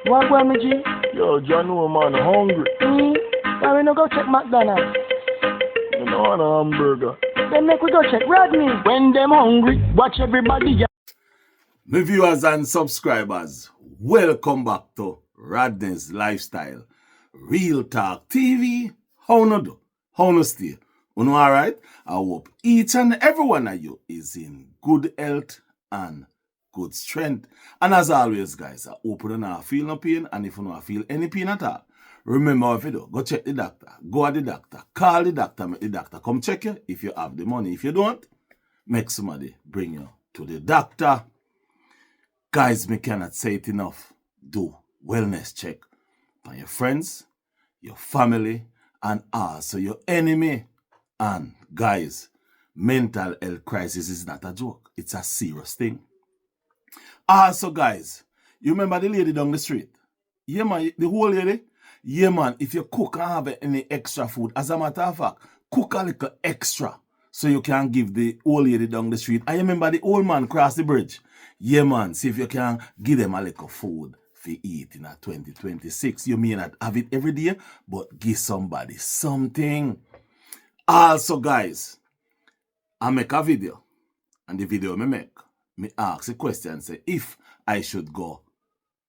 What going me, G? Yo, John, no man, hungry. Why we no go check McDonald's? You know, want a hamburger. Then make we go check Rodney. When them hungry, watch everybody. My viewers and subscribers, welcome back to Rodney's Lifestyle. Real Talk TV. How no do? How no stay? You know, alright? I hope each and every one of you is in good health and good strength. And as always, guys, I hope you don't feel no pain. And if you don't feel any pain at all, remember if you do, go check the doctor. Go at the doctor. Call the doctor. Make the doctor come check you if you have the money. If you don't, make somebody bring you to the doctor. Guys, me cannot say it enough. Do wellness check on your friends, your family, and also your enemy. And guys, mental health crisis is not a joke. It's a serious thing. Also, guys, you remember the lady down the street? Yeah, man, the whole lady? Yeah, man, if you cook and have any extra food, as a matter of fact, cook a little extra so you can give the old lady down the street. I remember the old man cross the bridge. Yeah, man, see if you can give them a little food for eat in 2026. You may not have it every day, but give somebody something. Also, guys, I make a video, and the video me ask a question, say if I should go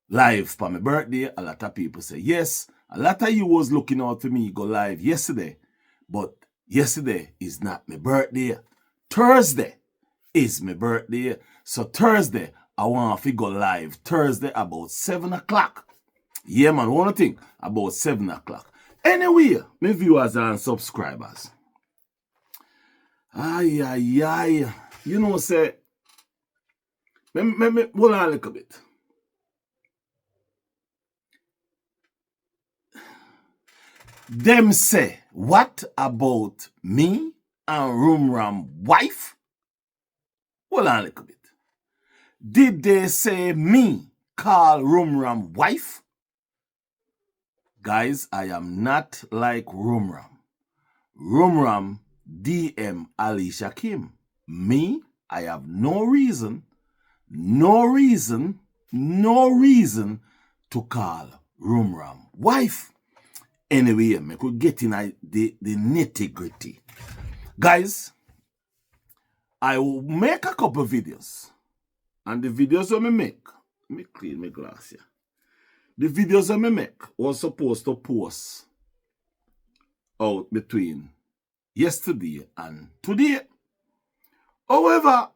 live for my birthday. A lot of people say yes. A lot of you was looking out for me go live yesterday, but yesterday is not my birthday. Thursday is my birthday. So Thursday, I want to go live Thursday about 7 o'clock. Yeah, man, one thing about 7 o'clock. Anyway, my viewers and subscribers. You know, say, hold on a little bit. Them say, what about me and Rumram's wife? Hold on a little bit. Did they say me call Rumram's wife? Guys, I am not like Rumram. Rumram DM Alicia Kim. Me, I have no reason to call Rumram's wife. Anyway, I could get in the nitty-gritty. Guys, I will make a couple videos. And the videos I make, let me clean my glass here. The videos I make was supposed to post out between yesterday and today. However,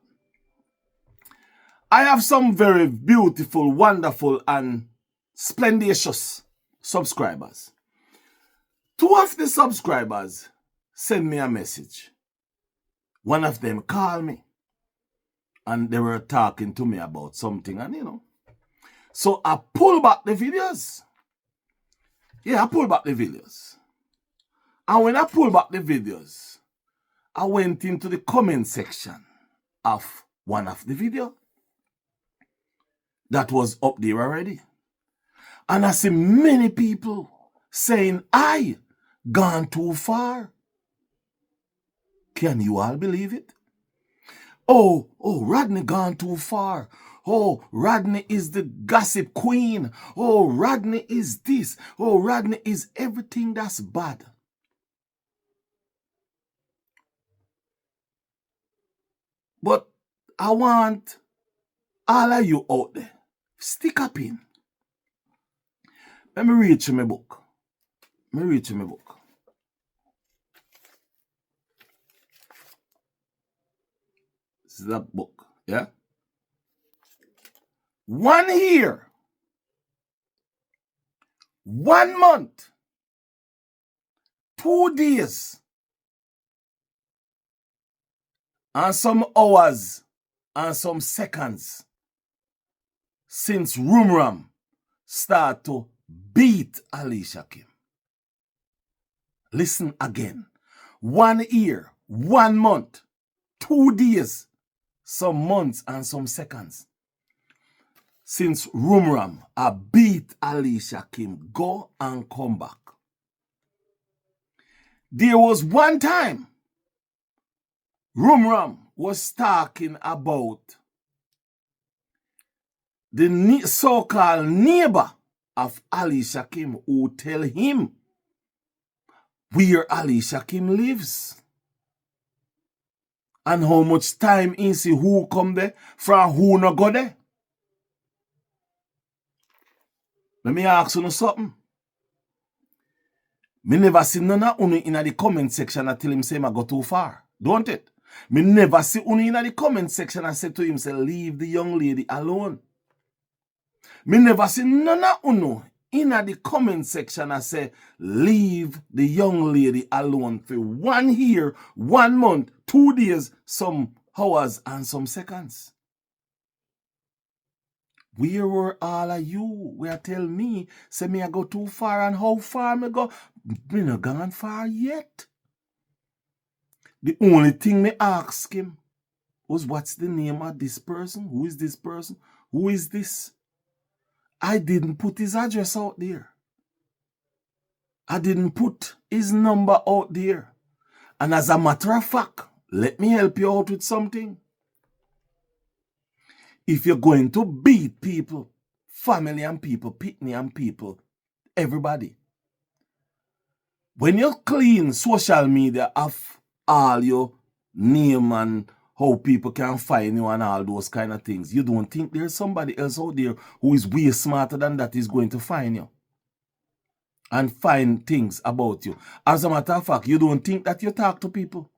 I have some very beautiful, wonderful, and splendacious subscribers. 2 of the subscribers sent me a message. One of them called me. And they were talking to me about something, and you know. So I pulled back the videos. Yeah, I pulled back the videos. And when I pulled back the videos, I went into the comment section of one of the videos that was up there already. And I see many people saying, I gone too far. Can you all believe it? Oh, Rodney gone too far. Oh, Rodney is the gossip queen. Oh, Rodney is this. Oh, Rodney is everything that's bad. But I want all of you out there, stick up in. Let me read you my book. This is that book, yeah? 1 year, 1 month, 2 days, and some hours, and some seconds since Rumram started to beat Alicia Kim. Listen again. 1 year, 1 month, 2 days, some months and some seconds since Rumram beat Alicia Kim. Go and come back. There was one time Rumram was talking about the so-called neighbor of Alicia Kim who tell him where Alicia Kim lives. And how much time he see who come there from who no go there. Let me ask you something. Me never see none of unu in the comment section and tell him say I go too far. Don't it? Me never see unu in the comment section and say to him say leave the young lady alone. Me never see none of unu in the comment section and say leave the young lady alone for 1 year, 1 month, 2 days, some hours and some seconds. Where were all of you? Where tell me, say me I go too far and how far me go? Me not gone far yet. The only thing me ask him was what's the name of this person? Who is this person? Who is this? I didn't put his address out there. I didn't put his number out there. And as a matter of fact, let me help you out with something. If you're going to beat people, family and people, pitney and people, everybody, when you clean social media of all your name and how people can find you and all those kind of things, you don't think there's somebody else out there who is way smarter than that is going to find you and find things about you. As a matter of fact, you don't think that you talk to people.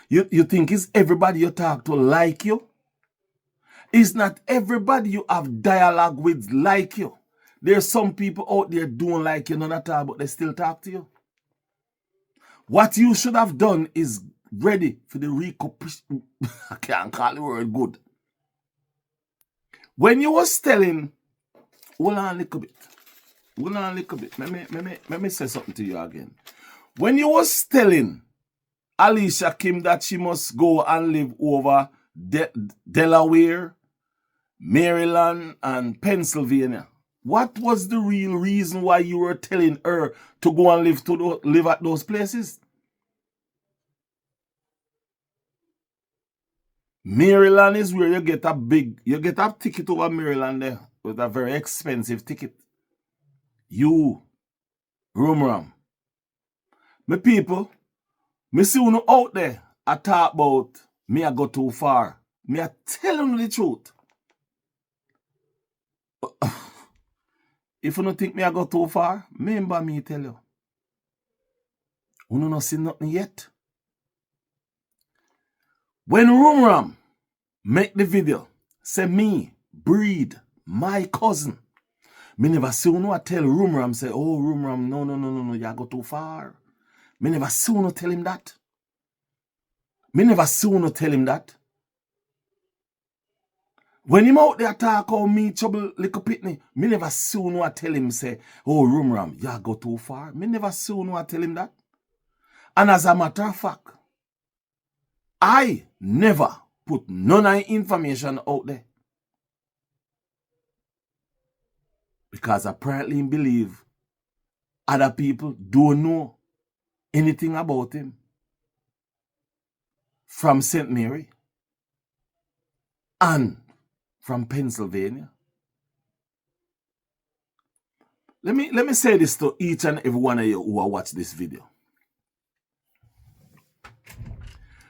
You think it's everybody you talk to like you. It's not everybody you have dialogue with like you. There's some people out there don't like you none at all, but they still talk to you. What you should have done is ready for the recomposition. I can't call the word good. When you was telling, hold on a little bit. Hold on a little bit. Let me say something to you again. When you was telling Alicia Kim that she must go and live over Delaware, Maryland, and Pennsylvania, what was the real reason why you were telling her to go and live at those places? Maryland is where you get a ticket over Maryland there with a very expensive ticket. You, Rumram. My people, me see you out there, I talk about me I go too far. Me I tell you the truth. If you don't think me I go too far, remember me tell you. You don't see nothing yet. When Rumram make the video, say me, breed, my cousin, me never see you tell Rumram, say, oh Rumram, no, you go too far. Me never see you tell him that. Me never see you tell him that. When him out there talk how me trouble little pitney, me never see you tell him, say, oh Rumram, you go too far. Me never see you tell him that. And as a matter of fact, I never put none of the information out there. Because apparently I believe other people don't know anything about him. From St. Mary and from Pennsylvania. Let me say this to each and every one of you who are watching this video.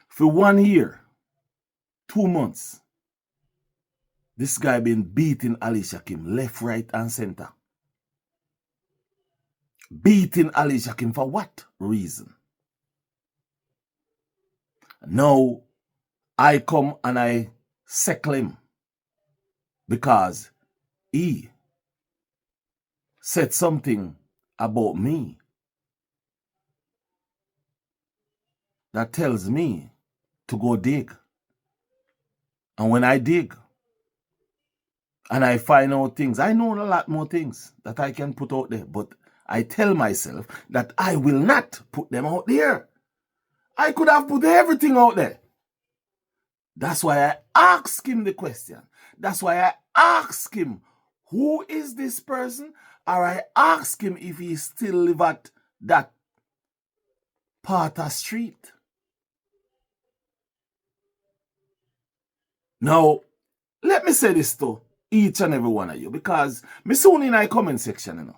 For 1 year, 2 months, this guy been beating Alicia Kim left, right, and center. Beating Alicia Kim for what reason? Now, I come and I settle him because he said something about me that tells me to go dig. And when I dig and I find out things, I know a lot more things that I can put out there, but I tell myself that I will not put them out there. I could have put everything out there. That's why I ask him the question. That's why I ask him, who is this person? Or I ask him if he still live at that part of street. Now, let me say this though, each and every one of you, because me soon in my comment section, you know.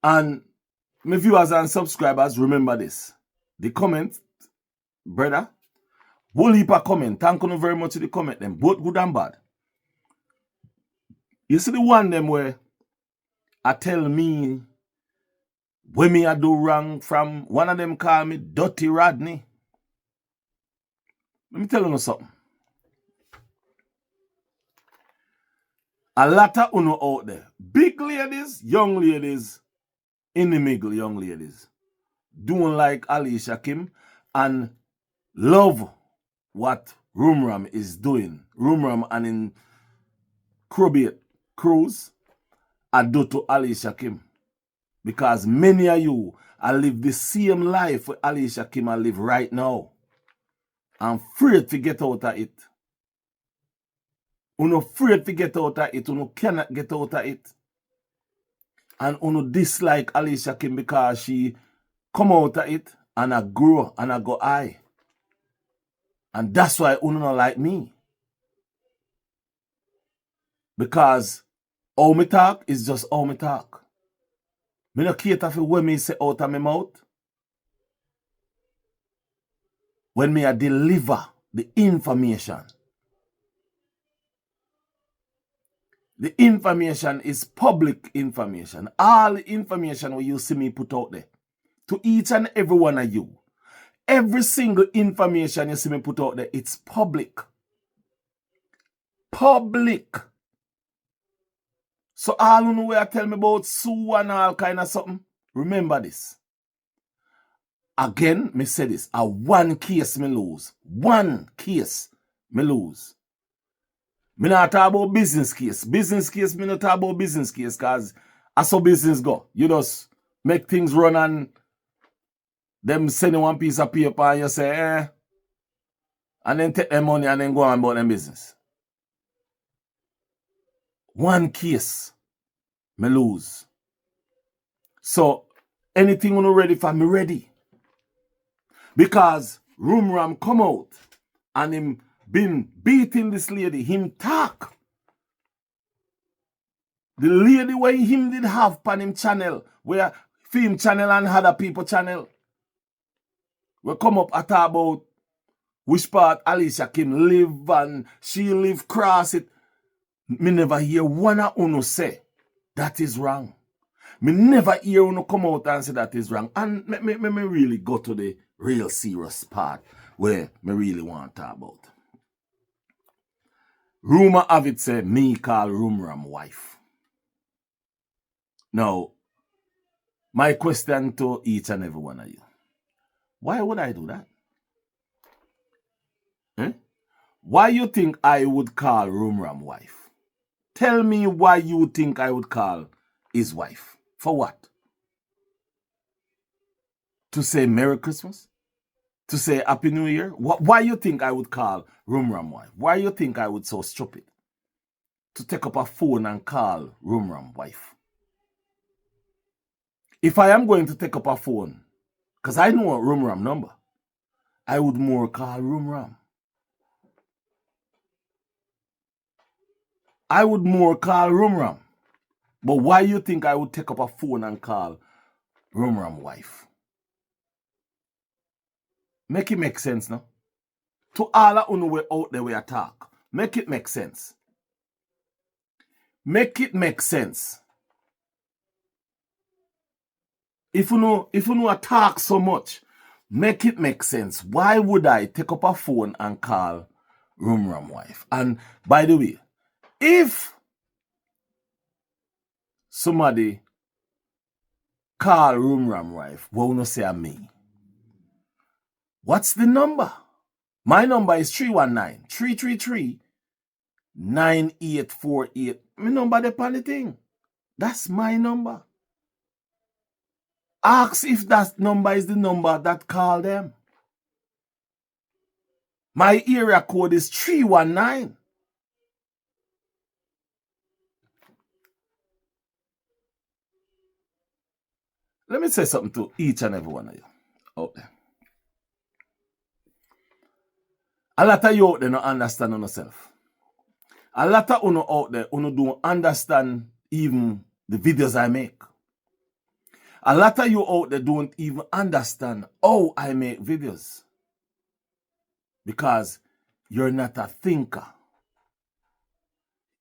And my viewers and subscribers, remember this. The comment, brother, whole heap of comment. Thank you very much to the comment them, both good and bad. You see the one them where I tell me when me I do wrong, from one of them call me Dirty Rodney. Let me tell you something. A lot of uno out there, big ladies, young ladies, in the middle young ladies, doing like Alicia Kim and love what Rumram is doing. Rumram and in Crowbait Cruise I do to Alicia Kim. Because many of you I live the same life with Alicia Kim I live right now. I'm afraid to get out of it. Uno afraid to get out of it. Uno cannot get out of it. And uno dislike Alicia Kim because she come out of it and I grow and I go high. And that's why uno not like me. Because how me talk is just how me talk. Me no cater for when me say out of my mouth. When me I deliver the information. The information is public information. All the information where you see me put out there. To each and every one of you. Every single information you see me put out there, it's public. Public. So all you know where I tell me about Sue and all kind of something, remember this. Again, me say this. A one case me lose. One case me lose. Me not talk about business case. Business case, me not talk about business case because that's how business go. You just make things run and them send you one piece of paper and you say, eh. And then take their money and then go on about them business. One case, me lose. So, anything you ready for, me ready. Because Rumram come out and him been beating this lady, him talk. The lady where him did have pan him channel, where film channel and other people channel. We come up at about which part Alicia Kim live and she live cross it. Me never hear one of uno say that is wrong. Me never hear uno come out and say that is wrong. And me really go to the real serious part where me really want to talk about. Rumor have it say me call Rumram wife. Now, my question to each and every one of you. Why would I do that? Why you think I would call Rumram wife? Tell me why you think I would call his wife. For what? To say Merry Christmas? To say Happy New Year? Why you think I would call Rumram wife? Why you think I would so stupid? To take up a phone and call Rumram wife. If I am going to take up a phone, because I know a Rumram number, I would more call Rumram. I would more call Rumram. But why you think I would take up a phone and call Rumram wife? Make it make sense now. To all of you out there where I talk, make it make sense. Make it make sense. If you know talk so much, make it make sense. Why would I take up a phone and call Rumram wife? And by the way, if somebody call Rumram wife, what will you say me? What's the number? My number is 319-333-9848. My number depend the thing. That's my number. Ask if that number is the number that call them. My area code is 319. Let me say something to each and every one of you out there. A lot of you out there don't understand on yourself. A lot of uno out there, uno don't understand even the videos I make. A lot of you out there don't even understand how I make videos. Because you're not a thinker.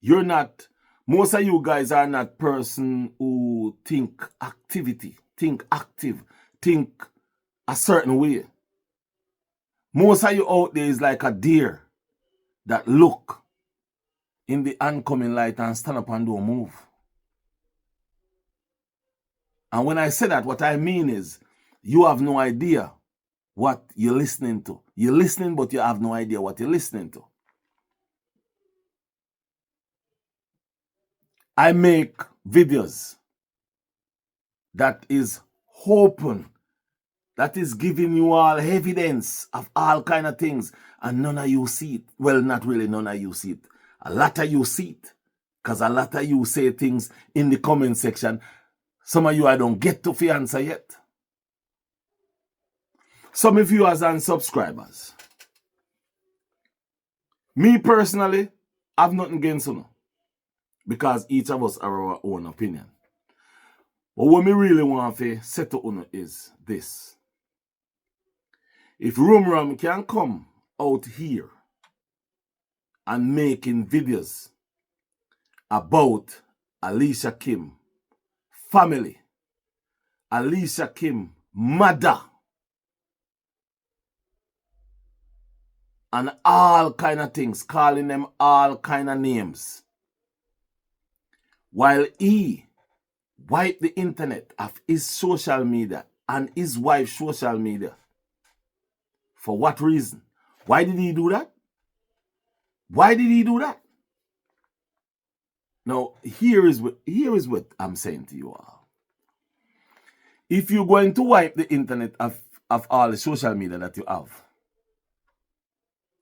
You're not, most of you guys are not person who think activity, think active, think a certain way. Most of you out there is like a deer that look in the oncoming light and stand up and don't move. And when I say that, what I mean is you have no idea what you're listening to. You're listening, but you have no idea what you're listening to. I make videos that is open, that is giving you all evidence of all kind of things, and none of you see it. Well, not really none of you see it. A lot of you see it, because a lot of you say things in the comment section. Some of you I don't get to answer yet. Some of you as and subscribers. Me personally, I've nothing against you, because each of us have our own opinion. But what me really want to say to you is this. If Rumram can come out here and making videos about Alicia Kim family, Alicia Kim mother, and all kind of things, calling them all kind of names, while he wiped the internet of his social media and his wife's social media. For what reason? Why did he do that? Why did he do that? Now, here is what I'm saying to you all. If you're going to wipe the internet of all the social media that you have,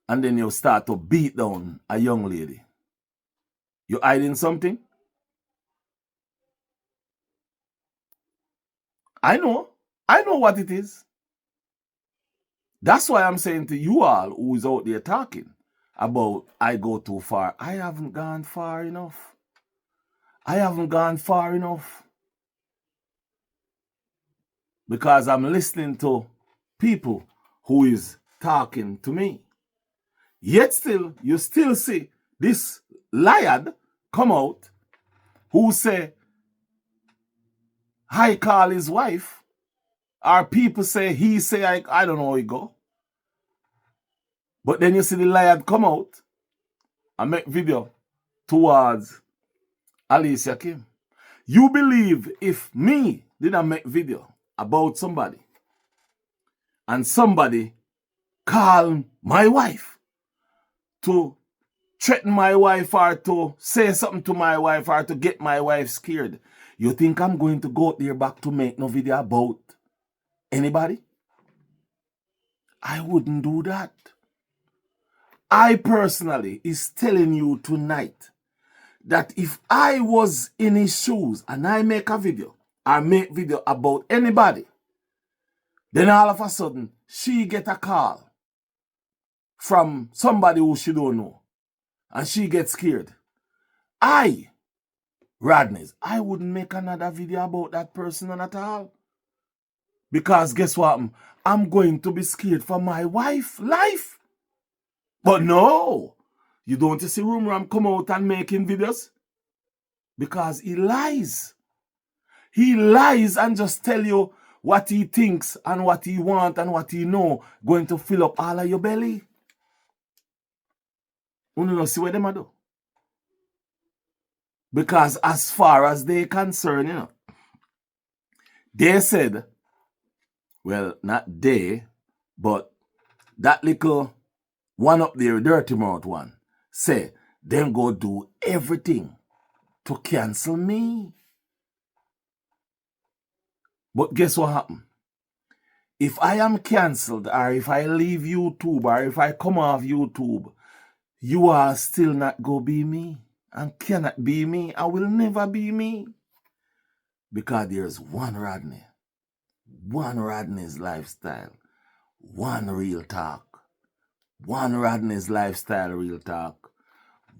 and then you start to beat down a young lady, you're hiding something? I know what it is. That's why I'm saying to you all who is out there talking about I go too far. I haven't gone far enough. I haven't gone far enough. Because I'm listening to people who is talking to me. Yet still, you still see this liar come out who say, I call his wife. Or people say, he say, I don't know how he go. But then you see the liar come out and make video towards Alicia Kim. You believe if me didn't make video about somebody and somebody call my wife to threaten my wife or to say something to my wife or to get my wife scared, you think I'm going to go there back to make no video about anybody? I wouldn't do that. I personally is telling you tonight that if I was in his shoes and I make a video or make video about anybody, then all of a sudden she get a call from somebody who she don't know and she gets scared. Rodney's, I wouldn't make another video about that person at all. Because guess what? I'm going to be scared for my wife's life. But no, you don't see Rumram come out and making videos? Because he lies. He lies and just tell you what he thinks and what he want and what he know going to fill up all of your belly. You don't see what them do. Because as far as they concerned, they said, well, not they, but that little one up there, dirty mouth one, say, them go do everything to cancel me. But guess what happened? If I am cancelled or if I leave YouTube or if I come off YouTube, you are still not go be me and cannot be me. I will never be me. Because there's one Rodney. One Rodney's lifestyle. One real talk. One Rodney's lifestyle real talk.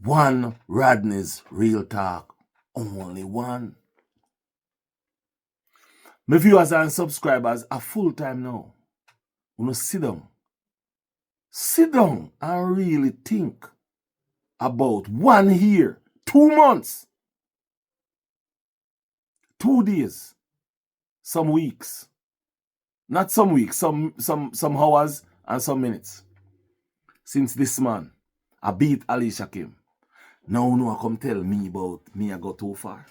one Rodney's Real Talk. Only one. My viewers and subscribers are full time now. You know, sit down. Sit down and really think about 1 year, 2 months, 2 days, some weeks. Not some weeks, some hours and some minutes. Since this man, I beat Alicia Kim. Now no come tell me about me I got too far.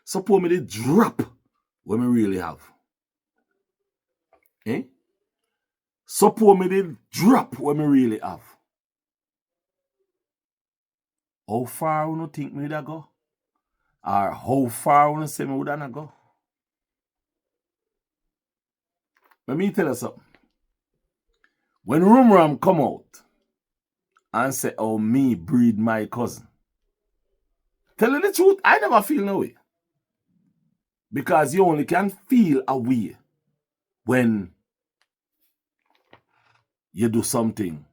Suppose me the drop what me really have. Eh? Suppose me the drop what me really have. How far you think me would go? Or how far you say me would not go? Let me tell you something. When Rumran come out and say, oh, me breed my cousin. Tell you the truth, I never feel no way. Because you only can feel a way when you do something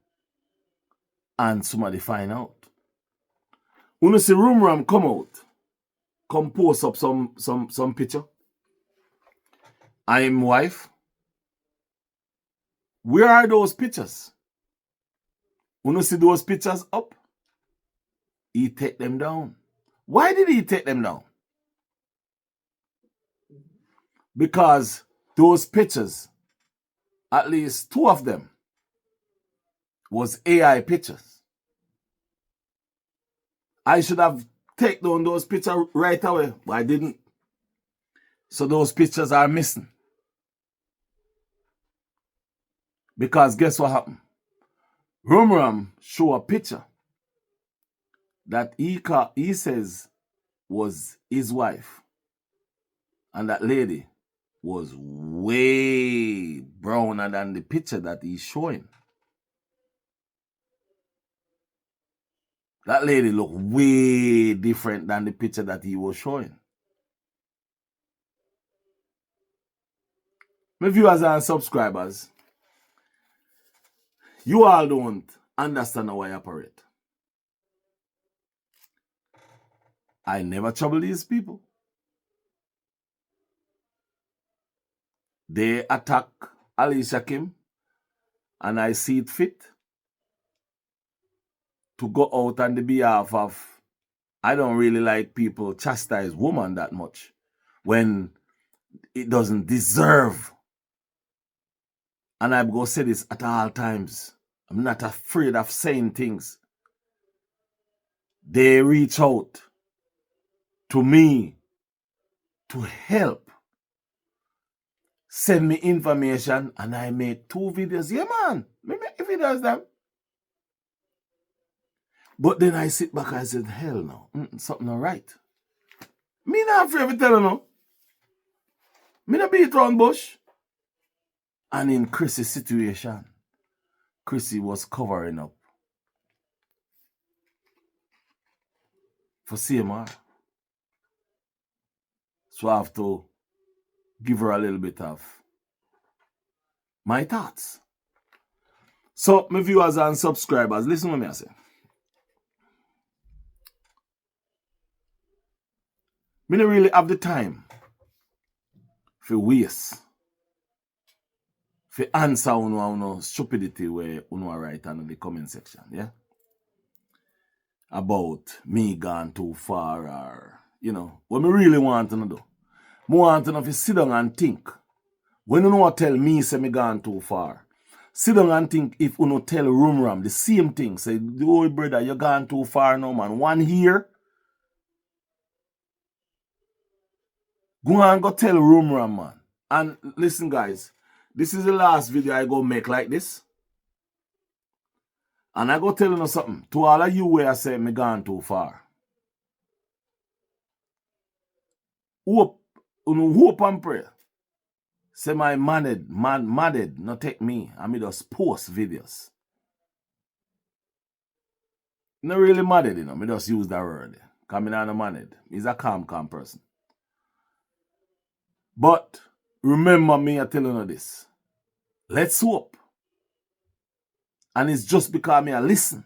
and somebody find out. When you see Rumran come out, come post up some picture. I am wife. Where are those pictures? When you see those pictures up, he take them down. Why did he take them down? Because those pictures, at least 2 of them, was AI pictures. I should have taken down those pictures right away, but I didn't. So those pictures are missing. Because guess what happened? Rumram show a picture that he says was his wife. And that lady was way browner than the picture that he's showing. That lady looked way different than the picture that he was showing. My viewers and subscribers, you all don't understand how I operate. I never trouble these people. They attack Alicia Kim, and I see it fit to go out on the behalf of, I don't really like people chastise woman that much when it doesn't deserve. And I'm going to say this at all times. I'm not afraid of saying things. They reach out to me to help. Send me information and I make 2 videos. Yeah, man. Me make videos them. But then I sit back and I said, hell no. Something not right. Me not afraid to tell you no. Me not beat around bush. And in Chrissy's situation, Chrissy was covering up for CMR. So I have to give her a little bit of my thoughts. So, my viewers and subscribers, listen to me I say. Me don't really have the time for waste, for answer on stupidity where you write in the comment section, yeah? About me gone too far or, what me really want to do. I want to know if you sit down and think. When you tell me say me gone too far, sit down and think if you tell Rumram the same thing. Say, oh brother, you gone too far now, man. 1 year. Go and go tell Rumram, man. And listen, guys, this is the last video I go make like this. And I go tell you something. To all of you where I say me gone too far. Hope and pray. Say my mad, not take me. I me just post videos. Not really mad, me just use that word. Because I'm not mad. He's a calm person. But remember me, I tell you this. Let's hope. And it's just because me I listen.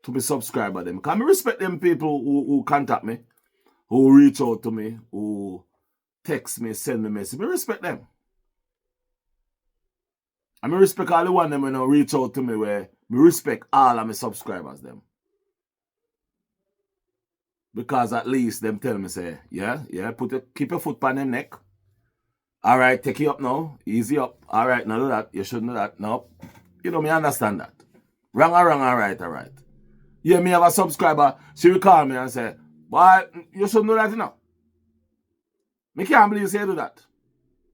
to be subscriber them. Can I respect them people who contact me, who reach out to me, who text me, send me message. I respect them. I respect all the one them when they reach out to me where me respect all of my subscribers them. Because at least them tell me say, yeah, keep your foot on them neck. All right, take it up now. Easy up. All right, now do that. You shouldn't do that. No. You know, me understand that. Wrong, all right. Yeah, me have a subscriber. She will call me and say, boy, you shouldn't do that, you know. Me can't believe you say do that.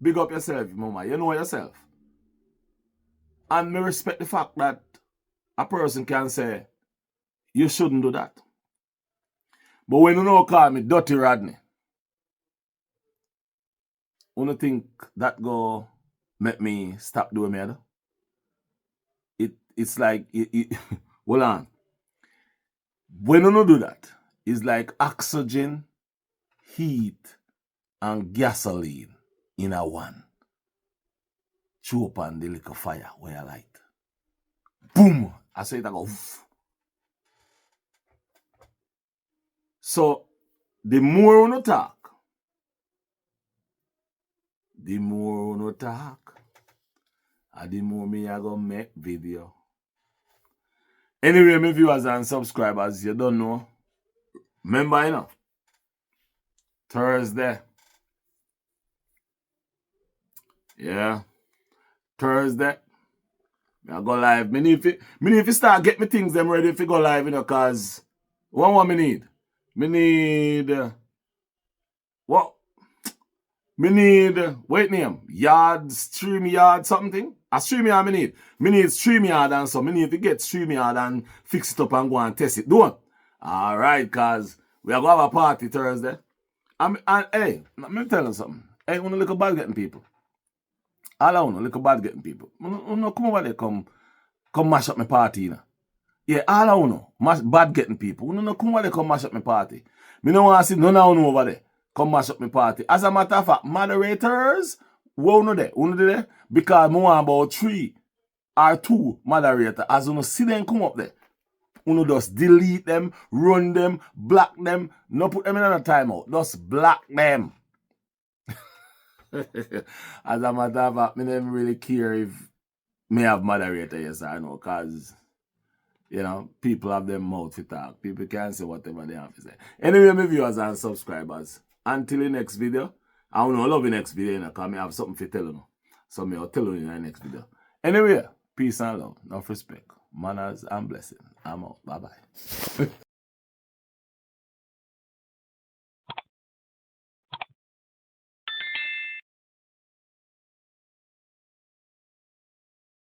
Big up yourself, mama. You know yourself. And me respect the fact that a person can say, you shouldn't do that. But when you know call me Dirty Rodney, you don't think that go make me stop doing me? It's like, hold on. When you don't do that, it's like oxygen, heat, and gasoline in a one. Chew up on the little fire where I light. Boom! I say it, I go, woof. So, the more you talk, and the more me I go make video. Anyway, my viewers and subscribers, you don't know. Remember, you know, Thursday. Yeah. Thursday. I go live. Me need to start get me things them ready to go live, you know, cause what me need? Me need what? Me need wait name StreamYard something. A StreamYard me need. Me need StreamYard and so me need to get StreamYard and fix it up and go and test it. Do it. Alright, cause we are gonna have a party Thursday. And hey, let me tell you something. Hey, wanna look bad getting people. All I wanna look bad getting people. Wanna come over there, come mash up my party, you know. Yeah, all I wanna bad getting people. Wanna come over there, come mash up my party. Me no wanna see none of you over there. Come mash up my party. As a matter of fact, moderators, who there? Because I want about 3 or 2 moderators. As you see them come up there, you just delete them, run them, block them, no put them in a timeout. Just block them. As a matter of fact, I don't really care if me have moderator, yes or no, because you know, people have them mouth to talk. People can say whatever they have to say. Anyway, my viewers and subscribers, until the next video, I want to love the next video, you know, because I have something to tell you. So I'll tell you in the next video. Anyway, peace and love, enough respect, manners and blessing. I'm out. Bye-bye.